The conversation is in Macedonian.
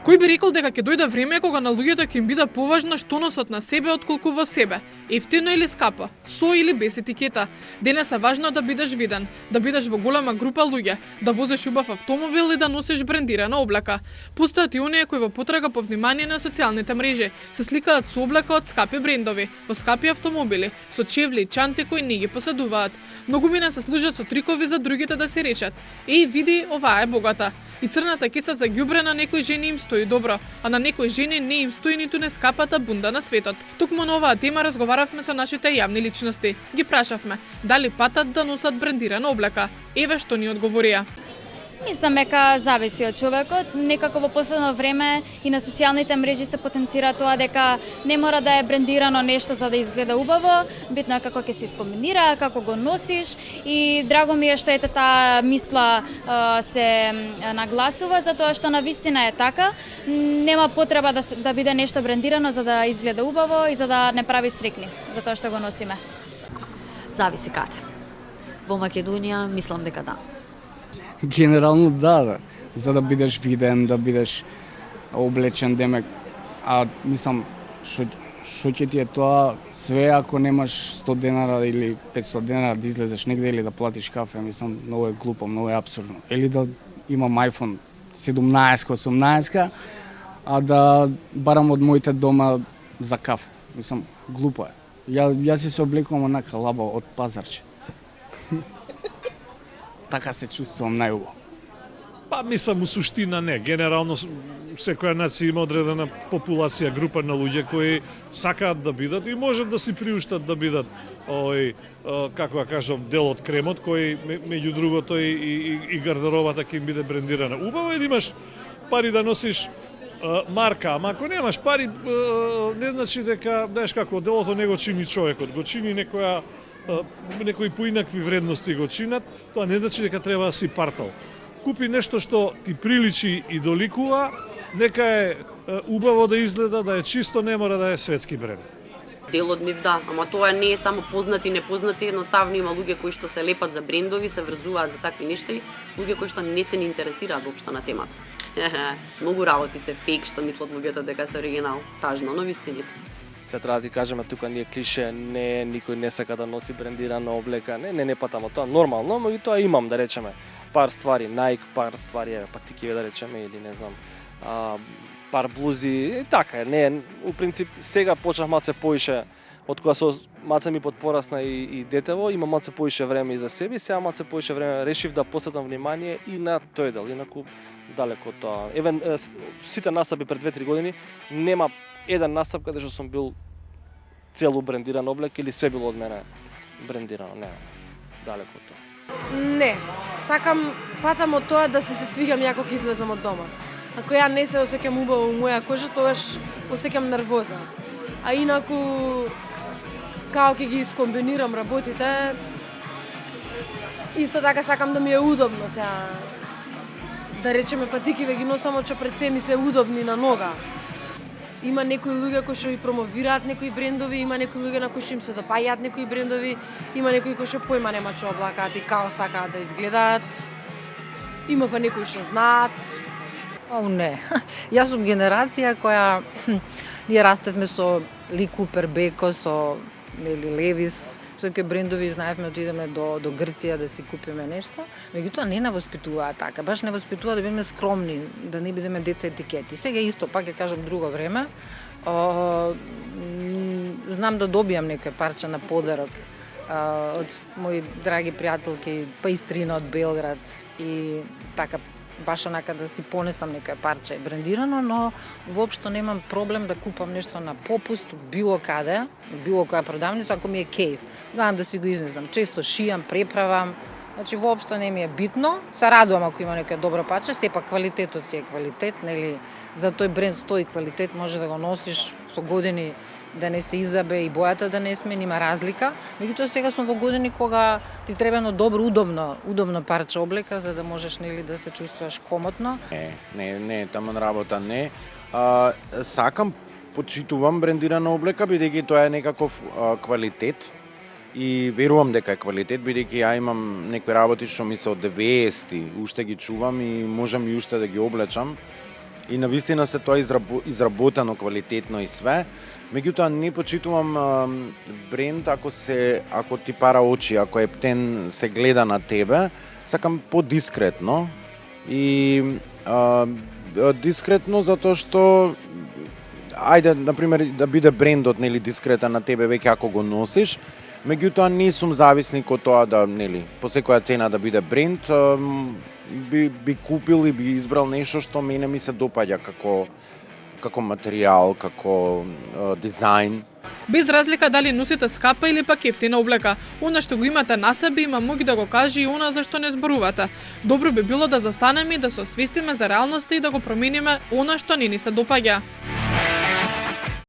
Кој би рекол дека ќе дојде време кога на луѓето ќе им биде поважно што носат на себе отколку во себе? Ефтино или скапо, со или без етикета. Денес е важно да бидеш виден, да бидеш во голема група луѓе, да возиш убав автомобил и да носиш брендирана облека. Постојат и оние кои во потрага по внимание на социјалните мрежи се сликаат со облека од скапи брендови, во скапи автомобили, со чевли и чанти кои не ги поседуваат. Многумина се служат со трикови за другите да се решат. Еј, види, оваа е богата. И црната кеса за ѓубре на некои жени им стои добро, а на некои жени не им стои ниту нескапата бунда на светот. Токму на оваа тема разговаравме со нашите јавни личности. Ги прашавме дали патат да носат брендирана облека. Еве што ни одговорија. Мислам дека зависи од човекот. Некако во последно време и на социјалните мрежи се потенцира тоа дека не мора да е брендирано нешто за да изгледа убаво, битно е како ќе се искомбинира, како го носиш и драго ми е што ете таа мисла се нагласува затоа што навистина е така. Нема потреба да биде нешто брендирано за да изгледа убаво и за да не прави срекни, затоа што го носиме. Зависи каде. Во Македонија мислам дека да. Генерално да, за да бидеш виден, да бидеш облечен, демек, а мислам, што ќе ти е тоа, све ако немаш 100 денара или 500 денара да излезеш негде или да платиш кафе, мислам, многу е глупо, многу е абсурдно. Или да имам iPhone 17-18, а да барам од моите дома за кафе. Мислам, глупо е. Јас се облекувам онака лаба од пазарче. Така се чувствувам најубаво. Па мислам у суштина не, генерално секоја нација има одредена популација, група на луѓе кои сакаат да бидат и можат да си приуштат да бидат како да кажам, дел од кремот кој меѓу другото и гардеробата ќе им биде брендирана. Убаво е да имаш пари да носиш марка, ама ако немаш пари не значи дека, знаеш како, делото не го чини човекот, го чини некои поинакви вредности го чинат, тоа не значи дека треба да си партал. Купи нешто што ти приличи и доликува, нека е убаво да изгледа, да е чисто, не мора да е светски бренд. Дел од нив да, ама тоа не е само познати и непознати, едноставно има луѓе кои што се лепат за брендови, се врзуваат за такви нешта и луѓе кои што не се не интересираат воопшто на темата. Многу работи се фейк што мислат луѓето дека се оригинал, тажно, но вистините. Се треба да ти кажеме, тука ние клише, не, никој не сака да носи брендирана облека, не патамо тоа нормално, но и тоа имам, да речеме, пар ствари Nike, пар ствари патикиве, да речеме, или не знам, пар блузи, и така, не, у принцип, сега почнав малце поише, од кога со малце ми подпорасна и детево, има малце поише време и за себе, сега малце поише време решив да посветам внимание и на тој дел, инаку далеко од тоа. Евен, сите настапи пред 2-3 години, нема еден настап каде што сум бил целу брендиран облек или све било од мене брендирано, не, далеко од тоа. Не, патам од тоа да се свигам јако ќе излезам од дома. Ако ја не се осеќам убаво во моја кожа, тогаш осеќам нервоза. А инаку, као ќе ги искомбинирам работите, исто така сакам да ми е удобно сега. Да речеме патикиве ги носам од што пред се ми се удобни на нога. Има некои луѓе кои што ги промовираат некои брендови, има некои луѓе на кои што им се допаѓаат некои брендови, има некои кои што појма нема што облакаат и као сакаат да изгледаат. Има па некои што знаат. Не. Јас сум генерација која ние растевме со Ли Купер, Беко, со Левис, со некои брендови знаевме отидеме до Грција да си купиме нешто, меѓутоа не воспитуваат така, баш не воспитуваат да бидеме скромни, да не бидеме деца етикети. Сега исто, пак ќе кажам друго време, знам да добијам некој парче на подарок од мои драги пријателки, па Истрина од Белград и така баш онака да си понесам некој парче брендирано, но воопшто немам проблем да купам нешто на попуст било каде, било која продавница, ако ми е кејф. Гледам да си го изнесам. Често шијам, преправам, значи воопшто не ми е битно. Се радувам ако има некоја добро парче, сепак квалитетот си е квалитет, нели? За тој бренд стои квалитет, може да го носиш со години да не се изабе и бојата да не смени, има разлика. Меѓутоа сега сум во години кога ти треба едно добро, удобно парче облека за да можеш нели да се чувствуваш комотно. Не, таман работа не. Сакам, почитувам брендирана облека бидејќи тоа е некаков квалитет и верувам дека е квалитет бидејќи ја имам некои работи што ми се од 90-ти, уште ги чувам и можам и уште да ги облечам. и навистина се тоа изработено квалитетно и све. Меѓутоа не почитувам бренд ако ти пара очи, ако ептен се гледа на тебе, сакам подискретно и дискретно затоа што ајде на пример да биде брендот нели дискретен на тебе веќе ако го носиш, меѓутоа не сум зависник од тоа да нели по секоја цена да биде бренд, би купил и би избрал нешто што мене ми се допаѓа како материјал, како дизајн. Без разлика дали носите скапа или пак ефтина облека, она што го имате на себе има моги да го каже и она за што не зборувате. Добро би било да застанеме и да се освестиме за реалноста и да го промениме она што не ни се допаѓа.